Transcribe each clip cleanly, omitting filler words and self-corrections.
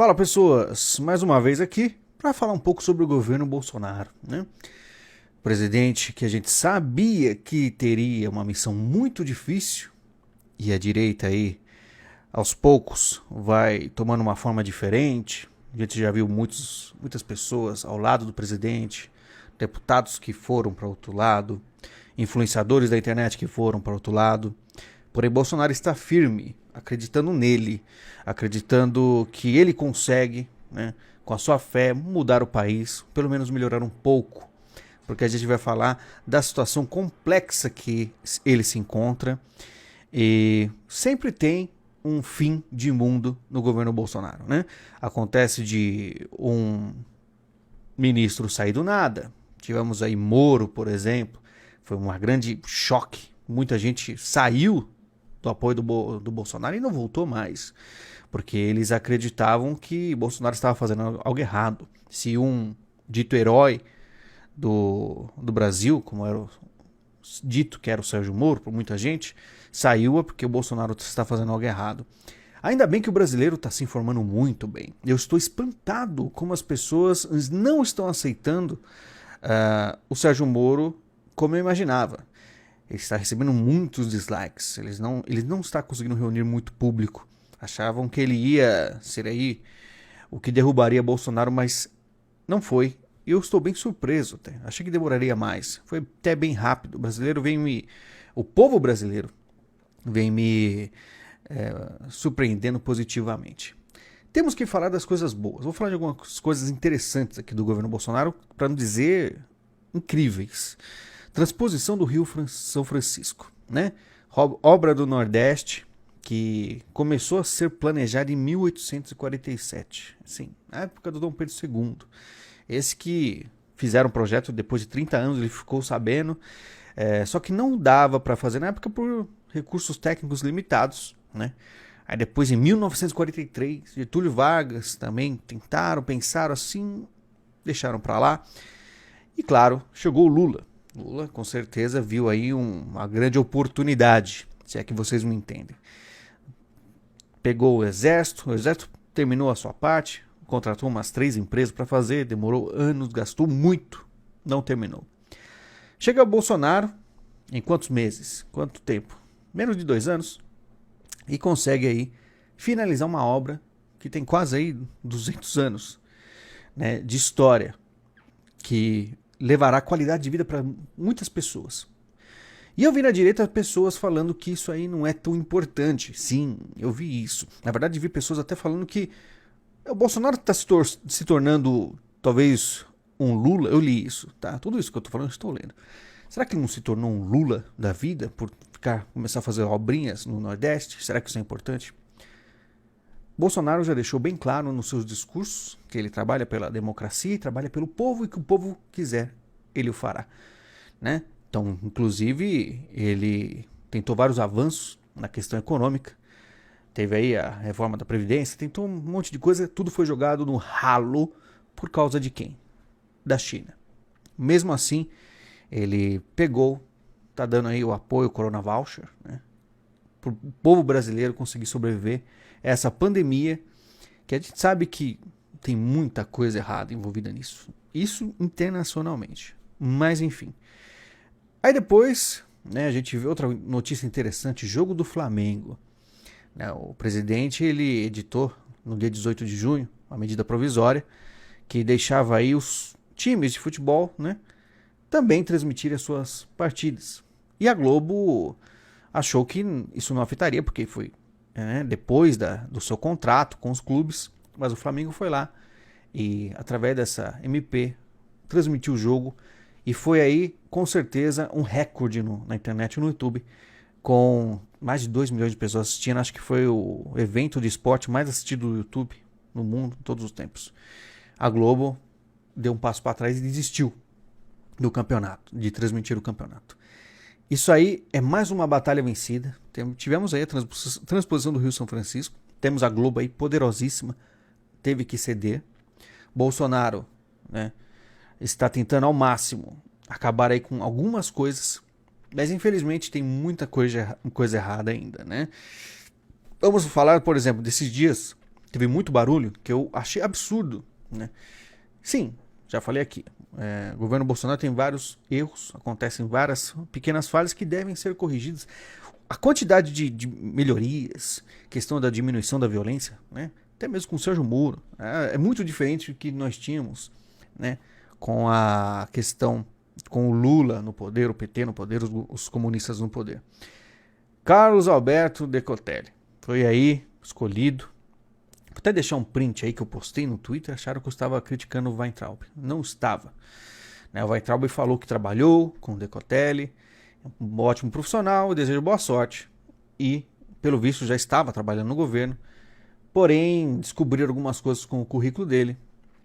Fala pessoas, mais uma vez aqui para falar um pouco sobre o governo Bolsonaro, né? Presidente que a gente sabia que teria uma missão muito difícil e a direita aí aos poucos vai tomando uma forma diferente. A gente já viu muitas pessoas ao lado do presidente, deputados que foram para outro lado, influenciadores da internet que foram para outro lado. Porém, Bolsonaro está firme, acreditando nele, acreditando que ele consegue, né, com a sua fé, mudar o país, pelo menos melhorar um pouco, porque a gente vai falar da situação complexa que ele se encontra e sempre tem um fim de mundo no governo Bolsonaro, né? Acontece de um ministro sair do nada. Tivemos aí Moro, por exemplo, foi um grande choque. Muita gente saiu do apoio do Bolsonaro e não voltou mais, porque eles acreditavam que Bolsonaro estava fazendo algo errado. Se um dito herói do Brasil, como era dito que era o Sérgio Moro, por muita gente, saiu é porque o Bolsonaro está fazendo algo errado. Ainda bem que o brasileiro está se informando muito bem. Eu estou espantado como as pessoas não estão aceitando o Sérgio Moro como eu imaginava. Ele está recebendo muitos dislikes. Ele não está conseguindo reunir muito público. Achavam que ele ia ser aí o que derrubaria Bolsonaro, mas não foi. E eu estou bem surpreso até. Achei que demoraria mais. Foi até bem rápido. O povo brasileiro vem me surpreendendo positivamente. Temos que falar das coisas boas. Vou falar de algumas coisas interessantes aqui do governo Bolsonaro, para não dizer incríveis. Transposição do Rio São Francisco, né? Obra do Nordeste que começou a ser planejada em 1847, assim, na época do Dom Pedro II. Esse que fizeram um projeto depois de 30 anos, ele ficou sabendo, só que não dava para fazer na época por recursos técnicos limitados, né? Aí depois, em 1943, Getúlio Vargas também pensaram assim, deixaram para lá. E claro, chegou o Lula. Lula, com certeza, viu aí uma grande oportunidade, se é que vocês me entendem. Pegou o exército terminou a sua parte, contratou umas 3 empresas para fazer, demorou anos, gastou muito, não terminou. Chega o Bolsonaro, em quantos meses? Quanto tempo? Menos de 2 anos, e consegue aí finalizar uma obra que tem quase aí 200 anos, né, de história, que levará qualidade de vida para muitas pessoas. E eu vi na direita pessoas falando que isso aí não é tão importante. Sim, eu vi isso. Na verdade, vi pessoas até falando que o Bolsonaro está se tornando talvez um Lula. Eu li isso, tá? Tudo isso que eu estou falando, eu estou lendo. Será que ele não se tornou um Lula da vida por começar a fazer obrinhas no Nordeste? Será que isso é importante? Bolsonaro já deixou bem claro nos seus discursos que ele trabalha pela democracia e trabalha pelo povo, e que o povo quiser, ele o fará, né? Então, inclusive, ele tentou vários avanços na questão econômica. Teve aí a reforma da Previdência, tentou um monte de coisa, tudo foi jogado no ralo por causa de quem? Da China. Mesmo assim, ele tá dando aí o apoio ao Corona Voucher, né? Para o povo brasileiro conseguir sobreviver a essa pandemia, que a gente sabe que tem muita coisa errada envolvida nisso. Isso internacionalmente. Mas enfim. Aí depois, né, a gente vê outra notícia interessante, jogo do Flamengo. Né, o presidente ele editou no dia 18 de junho uma medida provisória que deixava aí os times de futebol, né, também transmitirem as suas partidas. E a Globo achou que isso não afetaria, porque foi depois do seu contrato com os clubes, mas o Flamengo foi lá e, através dessa MP, transmitiu o jogo, e foi aí, com certeza, um recorde na internet, no YouTube, com mais de 2 milhões de pessoas assistindo. Acho que foi o evento de esporte mais assistido do YouTube no mundo, em todos os tempos. A Globo deu um passo para trás e desistiu do campeonato, de transmitir o campeonato. Isso aí é mais uma batalha vencida. Tivemos aí a transposição do Rio São Francisco. Temos a Globo aí poderosíssima. Teve que ceder. Bolsonaro, né, está tentando ao máximo acabar aí com algumas coisas. Mas infelizmente tem muita coisa errada ainda, né? Vamos falar, por exemplo, desses dias teve muito barulho, que eu achei absurdo, né? Sim, já falei aqui, o governo Bolsonaro tem vários erros, acontecem várias pequenas falhas que devem ser corrigidas. A quantidade de melhorias, questão da diminuição da violência, né? Até mesmo com o Sérgio Moro, é muito diferente do que nós tínhamos, né? Com a questão, com o Lula no poder, o PT no poder, os comunistas no poder. Carlos Alberto Decotelli foi aí escolhido. Vou até deixar um print aí que eu postei no Twitter, acharam que eu estava criticando o Weintraub. Não estava. O Weintraub falou que trabalhou com o Decotelli, um ótimo profissional, desejo boa sorte. E, pelo visto, já estava trabalhando no governo. Porém, descobriram algumas coisas com o currículo dele.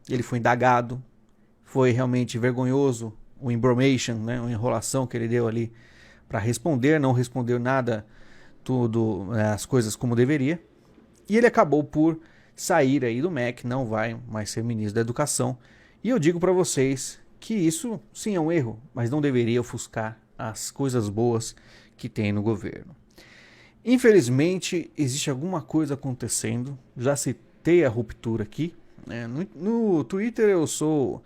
Ele foi indagado. Foi realmente vergonhoso o embromation, né, a enrolação que ele deu ali para responder. Não respondeu nada, tudo, as coisas como deveria. E ele acabou por sair aí do MEC, não vai mais ser ministro da Educação. E eu digo para vocês que isso sim é um erro, mas não deveria ofuscar as coisas boas que tem no governo. Infelizmente, existe alguma coisa acontecendo. Já citei a ruptura aqui. Né? No Twitter eu sou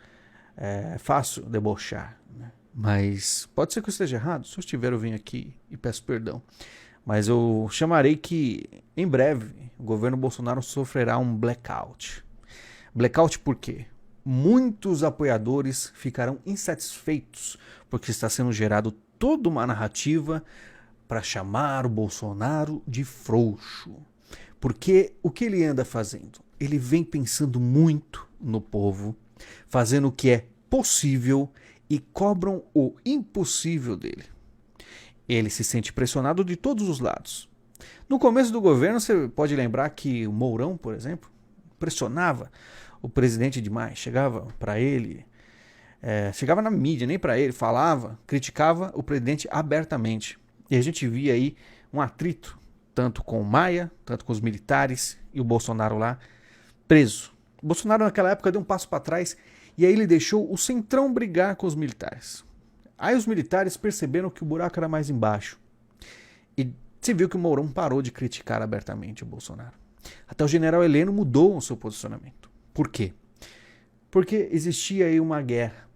fácil debochar, né? Mas pode ser que eu esteja errado. Se eu estiver, eu venho aqui e peço perdão. Mas eu chamarei que, em breve, o governo Bolsonaro sofrerá um blackout. Blackout por quê? Muitos apoiadores ficarão insatisfeitos porque está sendo gerado toda uma narrativa para chamar o Bolsonaro de frouxo. Porque o que ele anda fazendo? Ele vem pensando muito no povo, fazendo o que é possível e cobram o impossível dele. Ele se sente pressionado de todos os lados. No começo do governo, você pode lembrar que o Mourão, por exemplo, pressionava o presidente demais. Chegava para ele, chegava na mídia, nem para ele, falava, criticava o presidente abertamente. E a gente via aí um atrito, tanto com o Maia, tanto com os militares e o Bolsonaro lá preso. O Bolsonaro naquela época deu um passo para trás e aí ele deixou o Centrão brigar com os militares. Aí os militares perceberam que o buraco era mais embaixo. E se viu que o Mourão parou de criticar abertamente o Bolsonaro. Até o general Heleno mudou o seu posicionamento. Por quê? Porque existia aí uma guerra.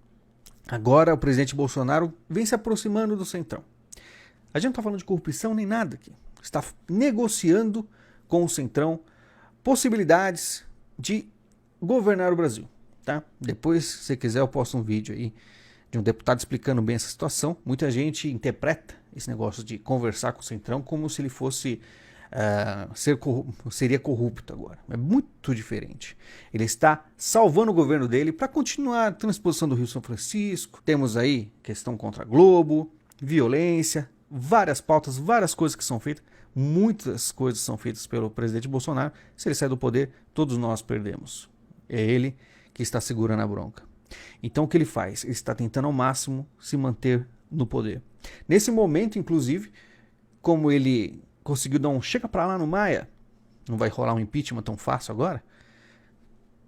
Agora o presidente Bolsonaro vem se aproximando do Centrão. A gente não está falando de corrupção nem nada aqui. Está negociando com o Centrão possibilidades de governar o Brasil. Tá? Depois, se você quiser, eu posto um vídeo aí de um deputado explicando bem essa situação. Muita gente interpreta esse negócio de conversar com o Centrão como se ele fosse seria corrupto agora. É muito diferente. Ele está salvando o governo dele para continuar a transposição do Rio São Francisco. Temos aí questão contra a Globo, violência, várias pautas, várias coisas que são feitas. Muitas coisas são feitas pelo presidente Bolsonaro. Se ele sai do poder, todos nós perdemos. É ele que está segurando a bronca. Então o que ele faz? Ele está tentando ao máximo se manter no poder. Nesse momento, inclusive, como ele conseguiu dar um chega pra lá no Maia, não vai rolar um impeachment tão fácil agora,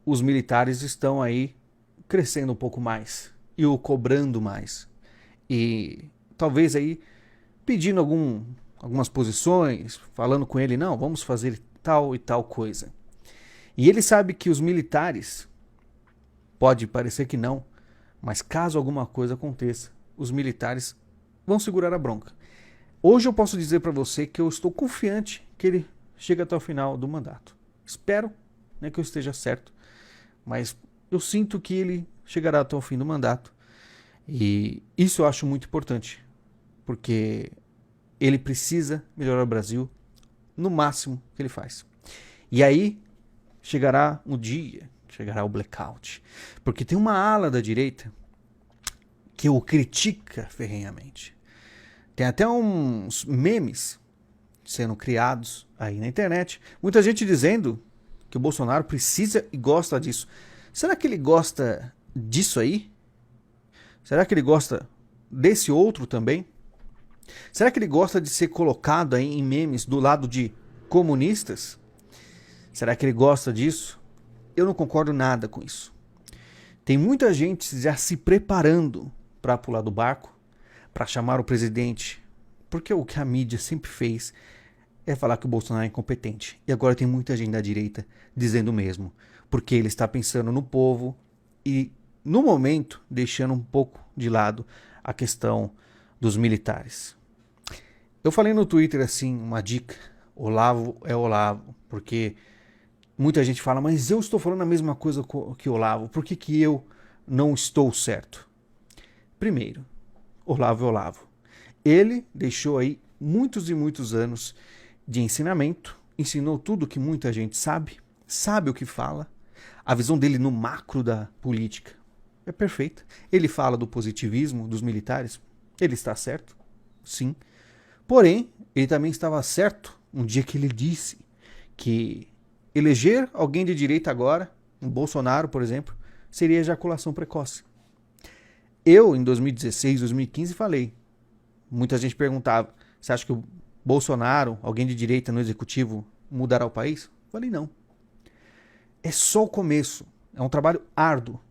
os militares estão aí crescendo um pouco mais e o cobrando mais. E talvez aí pedindo algumas posições, falando com ele, não, vamos fazer tal e tal coisa. E ele sabe que os militares, pode parecer que não, mas caso alguma coisa aconteça, os militares vão segurar a bronca. Hoje eu posso dizer para você que eu estou confiante que ele chega até o final do mandato. Espero, né, que eu esteja certo, mas eu sinto que ele chegará até o fim do mandato. E isso eu acho muito importante, porque ele precisa melhorar o Brasil no máximo que ele faz. E aí chegará um dia, chegará o blackout. Porque tem uma ala da direita que o critica ferrenhamente. Tem até uns memes sendo criados aí na internet. Muita gente dizendo que o Bolsonaro precisa e gosta disso. Será que ele gosta disso aí? Será que ele gosta desse outro também? Será que ele gosta de ser colocado aí em memes do lado de comunistas? Será que ele gosta disso? Eu não concordo nada com isso. Tem muita gente já se preparando para pular do barco, para chamar o presidente, porque o que a mídia sempre fez é falar que o Bolsonaro é incompetente. E agora tem muita gente da direita dizendo o mesmo, porque ele está pensando no povo e, no momento, deixando um pouco de lado a questão dos militares. Eu falei no Twitter assim, uma dica: Olavo é Olavo, porque muita gente fala, mas eu estou falando a mesma coisa que Olavo, por que que eu não estou certo? Primeiro, Olavo é Olavo. Ele deixou aí muitos e muitos anos de ensinamento, ensinou tudo que muita gente sabe, sabe o que fala, a visão dele no macro da política é perfeita. Ele fala do positivismo dos militares, ele está certo, sim. Porém, ele também estava certo um dia que ele disse que eleger alguém de direita agora, um Bolsonaro, por exemplo, seria ejaculação precoce. Eu, em 2016, 2015, falei. Muita gente perguntava, você acha que o Bolsonaro, alguém de direita no executivo, mudará o país? Falei, não. É só o começo. É um trabalho árduo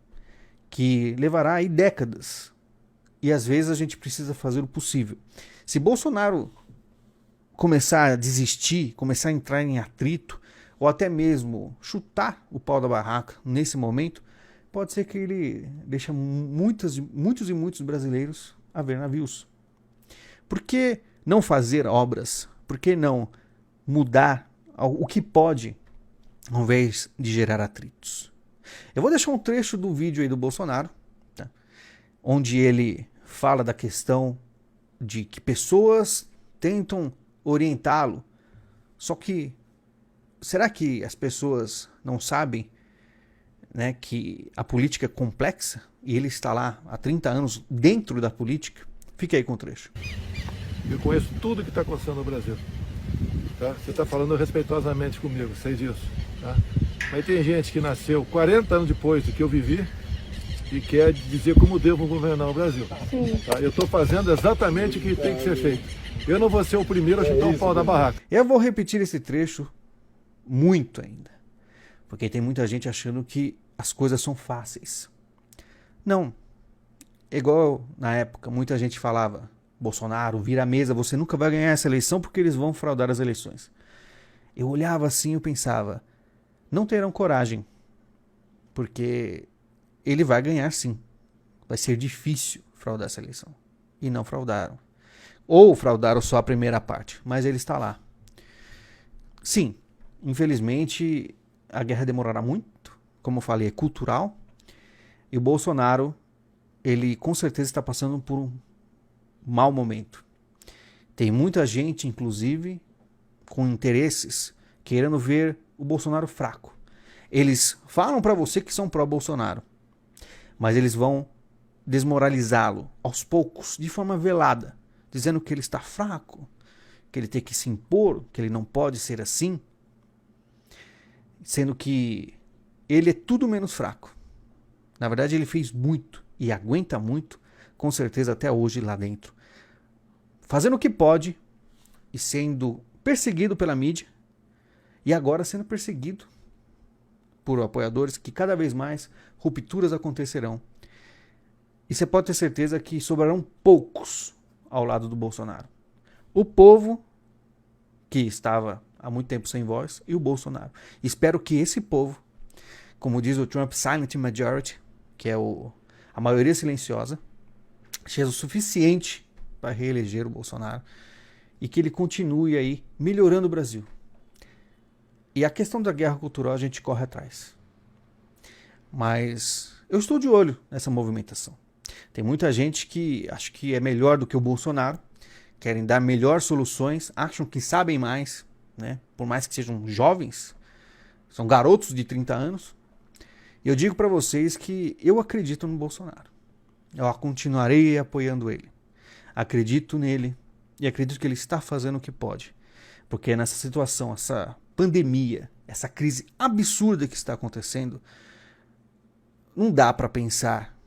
que levará aí décadas. E às vezes a gente precisa fazer o possível. Se Bolsonaro começar a desistir, começar a entrar em atrito, ou até mesmo chutar o pau da barraca nesse momento, pode ser que ele deixe muitos e muitos brasileiros a ver navios. Por que não fazer obras? Por que não mudar o que pode, ao invés de gerar atritos? Eu vou deixar um trecho do vídeo aí do Bolsonaro, tá? Onde ele fala da questão de que pessoas tentam orientá-lo. Só que, será que as pessoas não sabem, né, que a política é complexa e ele está lá há 30 anos dentro da política? Fique aí com o trecho. Eu conheço tudo que está acontecendo no Brasil. Tá? Você está falando respeitosamente comigo, sei disso. Tá? Mas tem gente que nasceu 40 anos depois do que eu vivi e quer dizer como devo governar o Brasil. Tá? Eu estou fazendo exatamente o que tem que ser feito. Eu não vou ser o primeiro a chutar o pau da barraca. Eu vou repetir esse trecho muito ainda, porque tem muita gente achando que as coisas são fáceis. Não. Igual na época, muita gente falava, Bolsonaro, vira a mesa, você nunca vai ganhar essa eleição porque eles vão fraudar as eleições. Eu olhava assim e eu pensava, não terão coragem, porque ele vai ganhar sim. Vai ser difícil fraudar essa eleição. E não fraudaram. Ou fraudaram só a primeira parte, mas ele está lá. Sim, infelizmente a guerra demorará muito, como eu falei, é cultural, e o Bolsonaro, ele com certeza está passando por um mau momento. Tem muita gente, inclusive, com interesses, querendo ver o Bolsonaro fraco. Eles falam para você que são pró-Bolsonaro, mas eles vão desmoralizá-lo aos poucos, de forma velada, dizendo que ele está fraco, que ele tem que se impor, que ele não pode ser assim, sendo que ele é tudo menos fraco. Na verdade, ele fez muito e aguenta muito, com certeza até hoje lá dentro, fazendo o que pode e sendo perseguido pela mídia e agora sendo perseguido por apoiadores, que cada vez mais rupturas acontecerão. E você pode ter certeza que sobrarão poucos ao lado do Bolsonaro. O povo, que estava há muito tempo sem voz, e o Bolsonaro. Espero que esse povo, como diz o Trump, silent majority, que é a maioria silenciosa, seja o suficiente para reeleger o Bolsonaro e que ele continue aí melhorando o Brasil. E a questão da guerra cultural a gente corre atrás. Mas eu estou de olho nessa movimentação. Tem muita gente que acha que é melhor do que o Bolsonaro, querem dar melhores soluções, acham que sabem mais, né? Por mais que sejam jovens, são garotos de 30 anos. E eu digo para vocês que eu acredito no Bolsonaro. Eu continuarei apoiando ele. Acredito nele e acredito que ele está fazendo o que pode. Porque nessa situação, essa pandemia, essa crise absurda que está acontecendo, não dá para pensar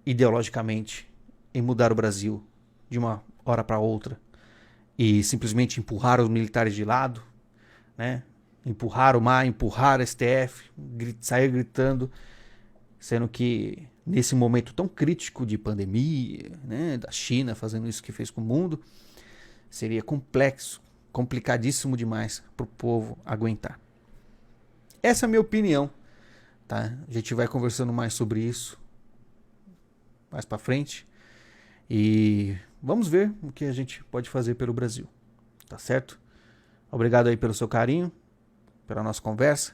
ideologicamente em mudar o Brasil de uma hora para outra e simplesmente empurrar os militares de lado, né? Empurrar o mar, empurrar a STF, sair gritando, sendo que nesse momento tão crítico de pandemia, né, da China fazendo isso que fez com o mundo, seria complexo complicadíssimo demais para o povo aguentar. Essa é a minha opinião, tá? A gente vai conversando mais sobre isso mais para frente e vamos ver o que a gente pode fazer pelo Brasil, tá certo? Obrigado aí pelo seu carinho, pela nossa conversa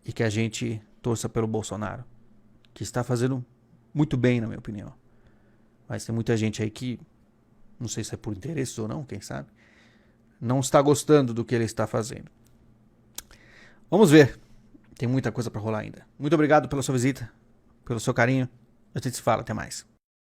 e que a gente torça pelo Bolsonaro, que está fazendo muito bem, na minha opinião. Mas tem muita gente aí que, não sei se é por interesse ou não, quem sabe, não está gostando do que ele está fazendo. Vamos ver. Tem muita coisa para rolar ainda. Muito obrigado pela sua visita, pelo seu carinho. A gente se fala. Até mais.